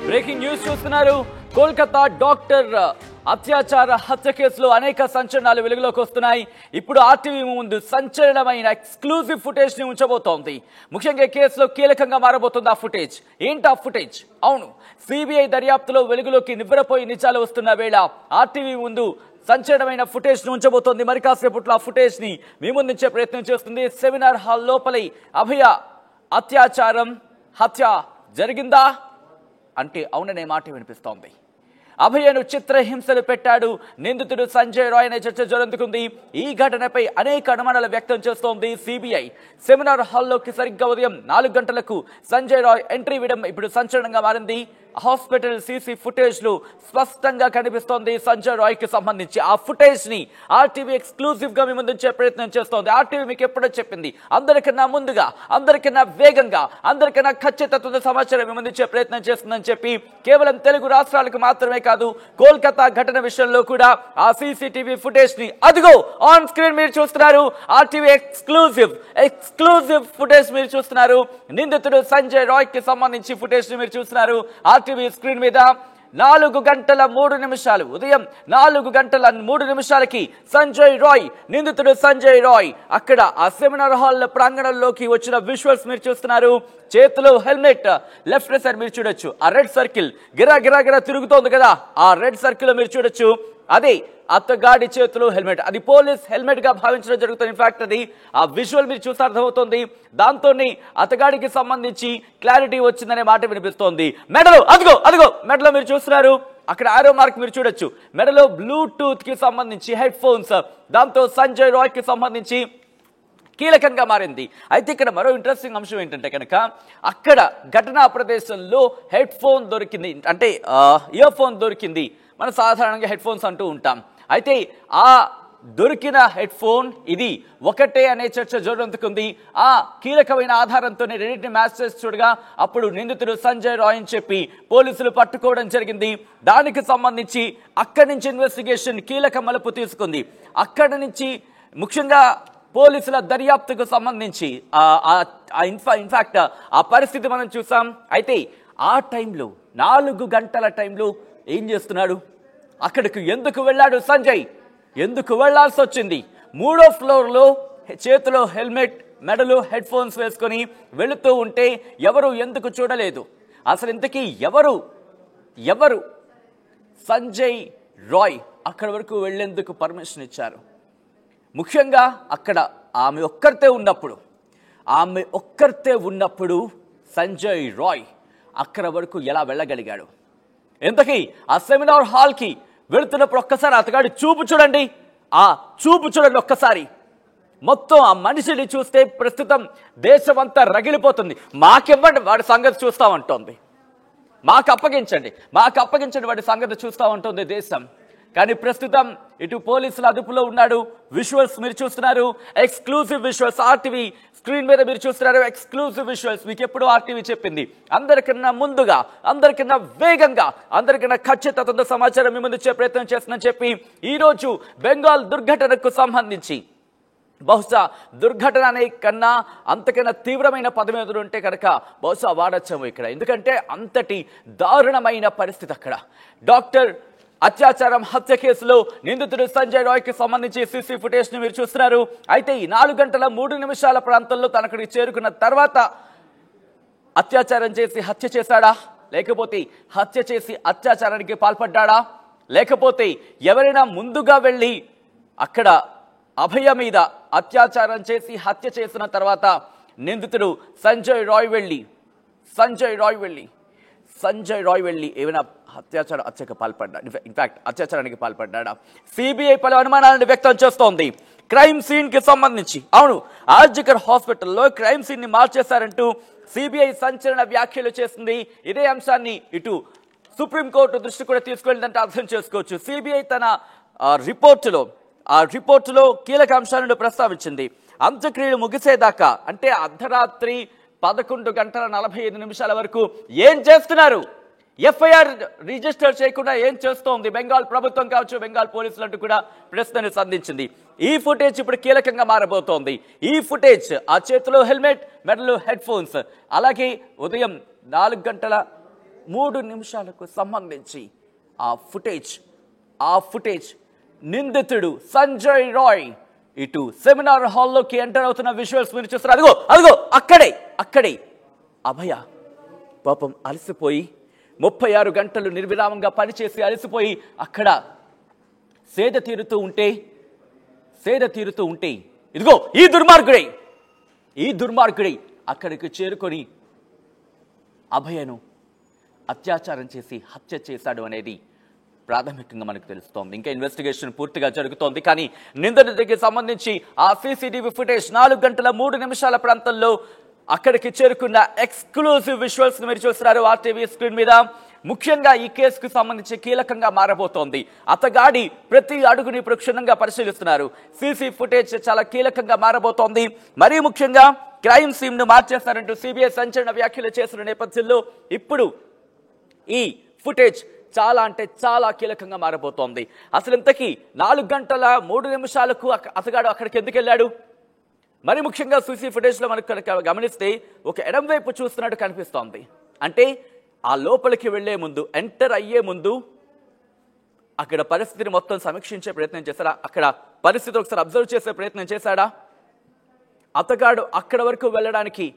Breaking news చూస్తున్నారు. Kolkata doctor అత్యాచార హత్య కేసులో అనేక సంచలనాలు వెలుగులోకి వస్తున్నాయి. ఇప్పుడు ఆర్టీవీ ముందు సంచలనమైన ఎక్స్క్లూజివ్ ఫుటేజ్ ని ఉంచబోతోంది. ముఖ్యంగా కేసులో కీలకంగా మారబోతుంది ఆ ఫుటేజ్. ఏంటి ఆ ఫుటేజ్? అవును, సిబిఐ దర్యాప్తులో వెలుగులోకి నివ్వెరపోయి నిజాలు వస్తున్న వేళ ఆర్టీవీ ముందు సంచలనమైన ఫుటేజ్ ను ఉంచబోతోంది. మరి కాసేపట్లో ఆ ఫుటేజ్ ని మీ ముందుంచే ప్రయత్నం చేస్తుంది. సెమినార్ హాల్ లోపలి అభయ అత్యాచారం హత్య జరిగిందా అంటే అవుననే మాట వినిపిస్తోంది. అభయను చిత్రహింసలు పెట్టాడు నిందితుడు సంజయ్ రాయ్ అనే చర్చ జరుగుతుంది. ఈ ఘటనపై అనేక అనుమానాలు వ్యక్తం చేస్తోంది సిబిఐ. సెమినార్ హాల్లోకి సరిగ్గా ఉదయం 4 గంటలకు సంజయ్ రాయ్ ఎంట్రీ ఇవ్వడం ఇప్పుడు సంచలనంగా మారింది. హాస్పిటల్ సీసీ ఫుటేజ్ లో స్పష్టంగా కనిపిస్తోంది సంజయ్ రాయ్ కి సంబంధించి. ఆ ఫుటేజ్ ని ఆర్టీవీ ఎక్స్క్లూజివ్ గా మీ ముందుంచే ప్రయత్నం చేస్తోంది. ఆర్టీవీ మీకు ఎప్పుడో చెప్పింది, అందరికన్నా ముందుగా, అందరికన్నా వేగంగా, అందరికన్నా ఖచ్చితత్వంతో సమాచారం మీ ముందుంచే ప్రయత్నం చేస్తుందని చెప్పి కేవలం తెలుగు రాష్ట్రాలకు మాత్రమే కాదు, కోల్కతా ఘటన విషయంలో కూడా ఆ సీసీటీవీ ఫుటేజ్ ని అదిగో ఆన్ స్క్రీన్ మీరు చూస్తున్నారు. ఆర్టీవీ ఎక్స్క్లూజివ్ ఫుటేజ్ మీరు చూస్తున్నారు. నిందితుడు సంజయ్ రాయ్ కి సంబంధించి ఫుటేజ్ ని మీరు చూస్తున్నారు. ఆర్టీవీ స్క్రీన్ మీద 4 గంటల 3 నిమిషాలు, ఉదయం 4 గంటల 3 నిమిషాలకి సంజయ్ రాయ్, నిందితుడు సంజయ్ రాయ్ అక్కడ ఆ సెమినార్ హాల్ ప్రాంగణంలోకి వచ్చిన విజువల్స్ మీరు చూస్తున్నారు. చేతిలో హెల్మెట్, లెఫ్ట్ సైడ్ మీరు చూడొచ్చు ఆ రెడ్ సర్కిల్ గిరా గిరా గిరా తిరుగుతోంది కదా, ఆ రెడ్ సర్కిల్ మీరు చూడొచ్చు. అదే అత్తగాడి చేతిలో హెల్మెట్, అది పోలీస్ హెల్మెట్ గా భావించడం జరుగుతుంది. ఇన్ఫాక్ట్ అది ఆ విజువల్ మీరు చూస్తే అర్థమవుతుంది. దాంతో అత్తగాడికి సంబంధించి క్లారిటీ వచ్చిందనే మాట వినిపిస్తోంది. మెడలో అదిగో మెడలో మీరు చూస్తున్నారు, అక్కడ ఆరో మార్క్ మీరు చూడొచ్చు. మెడలో బ్లూటూత్ కి సంబంధించి హెడ్ ఫోన్స్, దాంతో సంజయ్ రాయ్ కి సంబంధించి కీలకంగా మారింది. అయితే ఇక్కడ మరో ఇంట్రెస్టింగ్ అంశం ఏంటంటే కనుక అక్కడ ఘటనా ప్రదేశంలో హెడ్ ఫోన్ దొరికింది, అంటే ఇయర్ ఫోన్ దొరికింది. మనం సాధారణంగా హెడ్ ఫోన్స్ అంటూ ఉంటాం. అయితే ఆ దొరికిన హెడ్ ఫోన్ ఇది ఒకటే అనే చర్చ జోరందుకుంది. ఆ కీలకమైన ఆధారంతోనే రెండింటిని మ్యాచ్ చేసి చూడగా అప్పుడు నిందితుడు సంజయ్ రాయ్ అని చెప్పి పోలీసులు పట్టుకోవడం జరిగింది. దానికి సంబంధించి అక్కడి నుంచి ఇన్వెస్టిగేషన్ కీలక మలుపు తీసుకుంది. అక్కడి నుంచి ముఖ్యంగా పోలీసుల దర్యాప్తుకు సంబంధించి ఇన్ఫాక్ట్ ఆ పరిస్థితి మనం చూసాం. అయితే ఆ టైంలో 4 గంటల టైంలో ఏం చేస్తున్నాడు, అక్కడికి ఎందుకు వెళ్ళాడు సంజయ్, ఎందుకు వెళ్లాల్సి వచ్చింది? 3వ ఫ్లోర్లో చేతిలో హెల్మెట్, మెడలో హెడ్ ఫోన్స్ వేసుకొని వెళుతూ ఉంటే ఎవరు ఎందుకు చూడలేదు? అసలు ఇంతకీ ఎవరు సంజయ్ రాయ్ అక్కడి వరకు వెళ్లేందుకు పర్మిషన్ ఇచ్చారు? ముఖ్యంగా అక్కడ ఆమె ఒక్కరితే ఉన్నప్పుడు సంజయ్ రాయ్ అక్కడి వరకు ఎలా వెళ్ళగలిగాడు? ఎంతకీ ఆ సెమినార్ హాల్కి వెళుతున్నప్పుడు ఒక్కసారి అతగాడి చూపు చూడండి, ఆ చూపు చూడండి ఒక్కసారి. మొత్తం ఆ మనిషిని చూస్తే ప్రస్తుతం దేశం అంతా రగిలిపోతుంది. మాకివ్వండి వాడి సంగతి చూస్తామంటోంది, మాకు అప్పగించండి వాడి సంగతి చూస్తామంటోంది దేశం. కానీ ప్రస్తుతం ఇటు పోలీసుల అదుపులో ఉన్నాడు. విజువల్స్ మీరు చూస్తున్నారు, ఎక్స్క్లూజివ్ విజువల్స్. ఆర్టీవీ స్క్రీన్ మీద మీరు చూస్తున్నారు ఎక్స్క్లూజివ్ విజువల్స్. మీకు ఎప్పుడు ఆర్టీవీ చెప్పింది, అందరికన్నా ముందుగా, అందరికన్నా వేగంగా, అందరికన్నా ఖచ్చితత్వంతో సమాచారం మీ ముందు ప్రయత్నం చేస్తుందని చెప్పి ఈరోజు బెంగాల్ దుర్ఘటనకు సంబంధించి, బహుశా దుర్ఘటన అనే కన్నా అంతకన్నా తీవ్రమైన పదం ఎదురు ఉంటే కనుక బహుశా వాడచ్చాము ఇక్కడ. ఎందుకంటే అంతటి దారుణమైన పరిస్థితి అక్కడ. డాక్టర్ అత్యాచారం హత్య కేసులో నిందితుడు సంజయ్ రాయ్ కి సంబంధించి సీసీ ఫుటేజ్ ని మీరు చూస్తున్నారు. అయితే ఈ 4 గంటల 3 నిమిషాల ప్రాంతంలో తనక్కడికి చేరుకున్న తర్వాత అత్యాచారం చేసి హత్య చేశాడా, లేకపోతే హత్య చేసి అత్యాచారానికి పాల్పడ్డాడా, లేకపోతే ఎవరైనా ముందుగా వెళ్ళి అక్కడ అభయ మీద అత్యాచారం చేసి హత్య చేసిన తర్వాత నిందితుడు సంజయ్ రాయ్ వెళ్ళి ఏమైనా హత్యకు పాల్పడ్డా, ఇన్ఫాక్ట్ అత్యాచారానికి పాల్పడ్డా? సిబిఐ పలు అనుమానాలను వ్యక్తం చేస్తోంది క్రైమ్ సీన్ కి సంబంధించి. అవును, ఆర్జికర్ హాస్పిటల్లో క్రైమ్ సీన్ ని మార్చేశారంటూ సిబిఐ సంచలన వ్యాఖ్యలు చేసింది. ఇదే అంశాన్ని ఇటు సుప్రీంకోర్టు దృష్టి కూడా తీసుకెళ్ళిందంటే అర్థం చేసుకోవచ్చు. సిబిఐ తన రిపోర్టులో కీలక అంశాలను ప్రస్తావించింది. అంత్యక్రియలు ముగిసేదాకా, అంటే అర్ధరాత్రి 11 గంటల 45 నిమిషాల వరకు ఏం చేస్తున్నారు? ఎఫ్ఐఆర్ రిజిస్టర్ చేయకుండా ఏం చేస్తోంది బెంగాల్ ప్రభుత్వం కావచ్చు, బెంగాల్ పోలీసులు అంటూ కూడా ప్రశ్నను సంధించింది. ఈ ఫుటేజ్ ఇప్పుడు కీలకంగా మారబోతోంది. ఈ ఫుటేజ్ ఆ చేతిలో హెల్మెట్, మెడలో హెడ్ ఫోన్స్, అలాగే ఉదయం 4 గంటల 3 నిమిషాలకు సంబంధించి ఆ ఫుటేజ్ నిందితుడు సంజయ్ రాయ్ ఇటు సెమినార్ హాల్లోకి ఎంటర్ అవుతున్న విజువల్స్ మీరు చూస్తారు. అదిగో అక్కడే అభయ పాపం అలసిపోయి 36 గంటలు నిర్విరామంగా పనిచేసి అలసిపోయి అక్కడ సేద తీరుతూ ఉంటే ఇదిగో ఈ దుర్మార్గుడై అక్కడికి చేరుకొని అభయను అత్యాచారం చేసి హత్య చేశాడు అనేది ప్రాథమికంగా మనకు తెలుస్తోంది. ఇంకా ఇన్వెస్టిగేషన్ పూర్తిగా జరుగుతోంది. కానీ నిందితుడికి సంబంధించి ఆ సీసీటీవీ ఫుటేజ్ 4 గంటల 3 నిమిషాల ప్రాంతంలో అక్కడికి చేరుకున్న ఎక్స్క్లూజివ్ విజువల్స్ మీరు చూస్తున్నారు ఆర్టీవీ స్క్రీన్ మీద. ముఖ్యంగా ఈ కేసుకు సంబంధించి కీలకంగా మారబోతోంది. అతగాడి ప్రతి అడుగుని ఇప్పుడు క్షుణ్ణంగా పరిశీలిస్తున్నారు. సీసీ ఫుటేజ్ చాలా కీలకంగా మారబోతోంది. మరీ ముఖ్యంగా క్రైమ్ సీన్ ను మార్చేస్తారంటూ సిబిఐ సంచలన వ్యాఖ్యలు చేసిన నేపథ్యంలో ఇప్పుడు ఈ ఫుటేజ్ చాలా అంటే చాలా కీలకంగా మారబోతోంది. అసలు ఇంతకీ 4 గంటల 3 నిమిషాలకు అతగాడు అక్కడికి ఎందుకు వెళ్ళాడు? మరి ముఖ్యంగా సీసీ ఫుటేజ్ లో మనకు కనుక గమనిస్తే ఒక ఎడం వైపు చూస్తున్నట్టు కనిపిస్తోంది. అంటే ఆ లోపలికి వెళ్లే ముందు, ఎంటర్ అయ్యే ముందు అక్కడ పరిస్థితిని మొత్తం సమీక్షించే ప్రయత్నం చేశాడా? అక్కడ పరిస్థితి ఒకసారి అబ్జర్వ్ చేసే ప్రయత్నం చేశాడా? అతగాడు అక్కడ వరకు వెళ్ళడానికి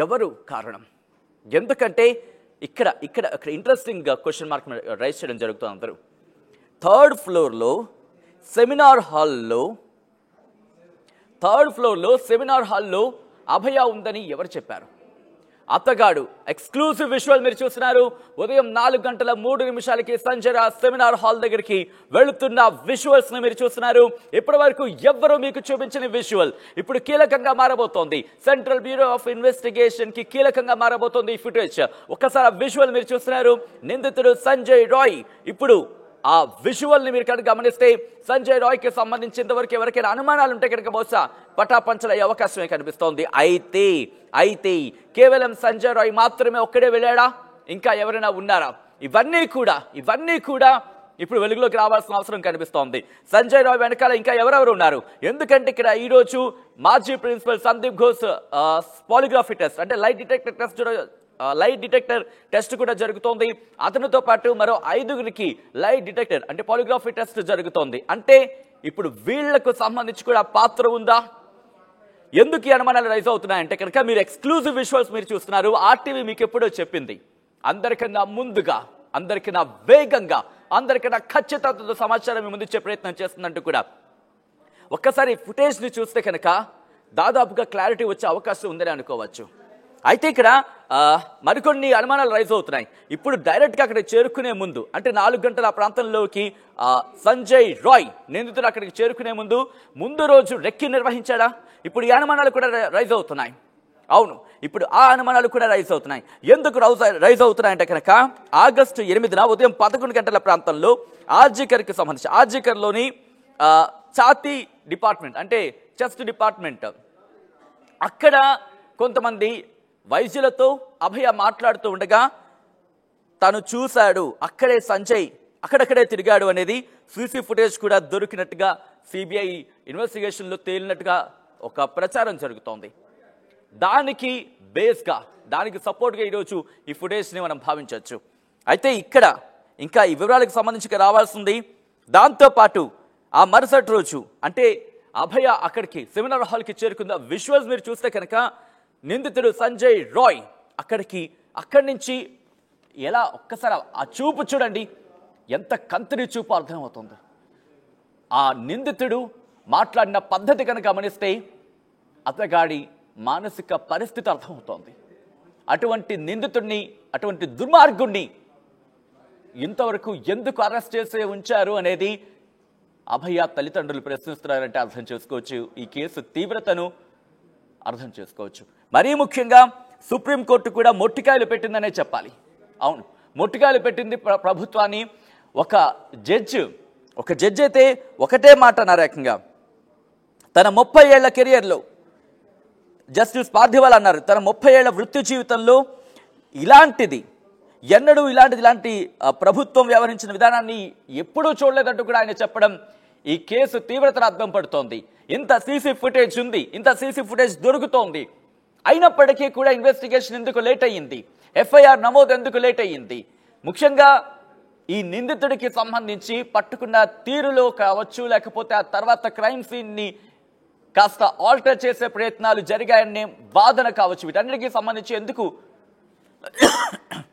ఎవరు కారణం? ఎందుకంటే ఇక్కడ ఇంట్రెస్టింగ్ క్వశ్చన్ మార్క్ రైజ్ చేయడం జరుగుతుంది. అందరూ 3rd ఫ్లోర్లో సెమినార్ హాల్లో అభయ ఉందని ఎవరు చెప్పారు? అతగాడు ఎక్స్క్లూజివ్ విజువల్ మీరు చూస్తున్నారు. ఉదయం 4 గంటల 3 నిమిషాలకి సంజయ్ సెమినార్ హాల్ దగ్గరికి వెళుతున్న విజువల్స్ ని మీరు చూస్తున్నారు. ఇప్పటి వరకు ఎవ్వరూ మీకు చూపించిన విజువల్ ఇప్పుడు కీలకంగా మారబోతోంది. సెంట్రల్ బ్యూరో ఆఫ్ ఇన్వెస్టిగేషన్ కి కీలకంగా మారబోతోంది ఈ ఫుటేజ్. ఒక్కసారి విజువల్ మీరు చూస్తున్నారు. నిందితుడు సంజయ్ రాయ్. ఇప్పుడు ఆ విజువల్ ని మీరు కనుక గమనిస్తే సంజయ్ రాయ్ కి సంబంధించినంత వరకు ఎవరికైనా అనుమానాలు ఉంటే కనుక బహుశా పటాపంచలయ్యే అవకాశమే కనిపిస్తోంది. అయితే కేవలం సంజయ్ రాయ్ మాత్రమే ఒక్కడే వెళ్ళాడా? ఇంకా ఎవరైనా ఉన్నారా? ఇవన్నీ కూడా ఇప్పుడు వెలుగులోకి రావాల్సిన అవసరం కనిపిస్తోంది. సంజయ్ రాయ్ వెనకాల ఇంకా ఎవరెవరు ఉన్నారు? ఎందుకంటే ఇక్కడ ఈ రోజు మాజీ ప్రిన్సిపల్ సందీప్ ఘోష్ పాలిగ్రాఫీ టెస్ట్ అంటే లైట్ డిటెక్టర్ టెస్ట్ కూడా జరుగుతోంది. అతనితో పాటు మరో 5గురికి లైట్ డిటెక్టర్ అంటే పాలిగ్రాఫీ టెస్ట్ జరుగుతోంది. అంటే ఇప్పుడు వీళ్లకు సంబంధించి కూడా పాత్ర ఉందా? ఎందుకు ఈ అనుమానాలు రైజ్ అవుతున్నాయంటే కనుక మీరు ఎక్స్క్లూజివ్ విజువల్స్ మీరు చూస్తున్నారు. ఆర్టీవీ మీకు ఎప్పుడో చెప్పింది, అందరికన్నా ముందుగా, అందరికన్నా వేగంగా, అందరికన్నా ఖచ్చితత్వంతో సమాచారం ముందు ఇచ్చే ప్రయత్నం చేస్తుందంటూ కూడా ఒక్కసారి ఫుటేజ్ ని చూస్తే కనుక దాదాపుగా క్లారిటీ వచ్చే అవకాశం ఉందని అనుకోవచ్చు. అయితే ఇక్కడ మరికొన్ని అనుమానాలు రైజ్ అవుతున్నాయి. ఇప్పుడు డైరెక్ట్ గా అక్కడ చేరుకునే ముందు అంటే 4 గంటల ప్రాంతంలోకి సంజయ్ రాయ్ నిందితుడు అక్కడికి చేరుకునే ముందు రోజు రెక్కి నిర్వహించాడా? ఇప్పుడు ఈ అనుమానాలు కూడా రైజ్ అవుతున్నాయి. అవును, ఇప్పుడు ఆ అనుమానాలు కూడా రైజ్ అవుతున్నాయి. ఎందుకు రైజ్ అవుతున్నాయంటే కనుక ఆగస్టు 8న ఉదయం 11 గంటల ప్రాంతంలో ఆర్జీకర్కి సంబంధించి ఆర్జీకర్లోని ఛాతీ డిపార్ట్మెంట్ అంటే చెస్ట్ డిపార్ట్మెంట్ అక్కడ కొంతమంది వైద్యులతో అభయ మాట్లాడుతూ ఉండగా తను చూశాడు, అక్కడే సంజయ్ అక్కడక్కడే తిరిగాడు అనేది సీసీ ఫుటేజ్ కూడా దొరికినట్టుగా సిబిఐ ఇన్వెస్టిగేషన్లో తేలినట్టుగా ఒక ప్రచారం జరుగుతోంది. దానికి బేస్గా, దానికి సపోర్ట్గా ఈరోజు ఈ ఫుటేజ్ని మనం భావించవచ్చు. అయితే ఇక్కడ ఇంకా ఈ వివరాలకు సంబంధించి రావాల్సింది. దాంతోపాటు ఆ మరుసటి రోజు అంటే అభయ అక్కడికి సెమినార్ హాల్కి చేరుకున్న విజువల్స్ మీరు చూస్తే కనుక నిందితుడు సంజయ్ రాయ్ అక్కడి నుంచి ఎలా ఒక్కసారి ఆ చూపు చూడండి, ఎంత కంతిరి చూపు అర్థమవుతుంది. ఆ నిందితుడు మాట్లాడిన పద్ధతి కనుక గమనిస్తే అతగాడి మానసిక పరిస్థితి అర్థమవుతోంది. అటువంటి నిందితుడిని, అటువంటి దుర్మార్గుణ్ణి ఇంతవరకు ఎందుకు అరెస్ట్ చేసి ఉంచారు అనేది అభయ తల్లిదండ్రులు ప్రశ్నిస్తున్నారంటే అర్థం చేసుకోవచ్చు. ఈ కేసు తీవ్రతను అర్థం చేసుకోవచ్చు. మరీ ముఖ్యంగా సుప్రీంకోర్టు కూడా మొట్టికాయలు పెట్టిందనే చెప్పాలి. అవును, మొట్టికాయలు పెట్టింది ప్రభుత్వాన్ని. ఒక జడ్జి అయితే ఒకటే మాట అన్నారు ఏకంగా. తన 30 ఏళ్ల కెరియర్లో జస్టిస్ పార్థివాల్ అన్నారు, తన 30 ఏళ్ల వృత్తి జీవితంలో ఇలాంటి ప్రభుత్వం వ్యవహరించిన విధానాన్ని ఎప్పుడూ చూడలేదంటూ కూడా ఆయన చెప్పడం ఈ కేసు తీవ్రతను అర్థం పడుతోంది. ఇంత సీసీ ఫుటేజ్ ఉంది, ఇంత సీసీ ఫుటేజ్ దొరుకుతోంది, అయినప్పటికీ కూడా ఇన్వెస్టిగేషన్ ఎందుకు లేట్ అయ్యింది? ఎఫ్ఐఆర్ నమోదు ఎందుకు లేట్ అయ్యింది? ముఖ్యంగా ఈ నిందితుడికి సంబంధించి పట్టుకున్న తీరులో కావచ్చు, లేకపోతే ఆ తర్వాత క్రైమ్ సీన్ని కాస్త ఆల్టర్ చేసే ప్రయత్నాలు జరిగాయనే వాదన కావచ్చు, వీటన్నిటికీ సంబంధించి ఎందుకు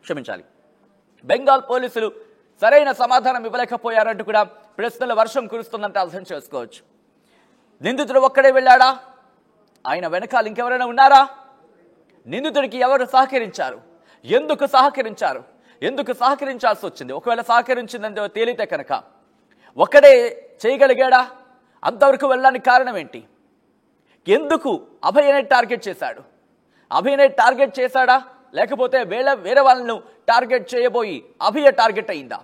క్షమించాలి బెంగాల్ పోలీసులు సరైన సమాధానం ఇవ్వలేకపోయారంటూ కూడా ప్రశ్నల వర్షం కురుస్తుందంటే అర్థం చేసుకోవచ్చు. నిందితుడు ఒక్కడే వెళ్ళాడా? ఆయన వెనకాల ఇంకెవరైనా ఉన్నారా? నిందితుడికి ఎవరు సహకరించారు? ఎందుకు సహకరించారు? ఎందుకు సహకరించాల్సి వచ్చింది? ఒకవేళ సహకరించిందంటే తేలితే కనుక ఒక్కడే చేయగలిగాడా? అంతవరకు వెళ్ళడానికి కారణం ఏంటి? ఎందుకు అభయనే టార్గెట్ చేశాడు? అభయనే టార్గెట్ చేశాడా, లేకపోతే వేరే వాళ్ళను టార్గెట్ చేయబోయి అభయ టార్గెట్ అయిందా?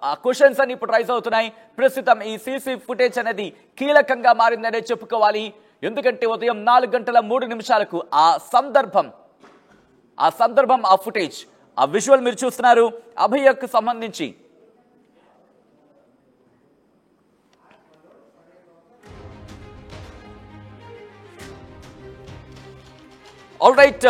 ఆ క్వశ్చన్స్ అన్ని ఇప్పుడు రైజ్ అవుతున్నాయి. ప్రస్తుతం ఈ సీసీ ఫుటేజ్ అనేది కీలకంగా మారిందనే చెప్పుకోవాలి. ఎందుకంటే ఉదయం 4:03 ఆ సందర్భం ఆ ఫుటేజ్, ఆ విజువల్ మీరు చూస్తున్నారు. అభయకు సంబంధించి ఆల్ రైట్,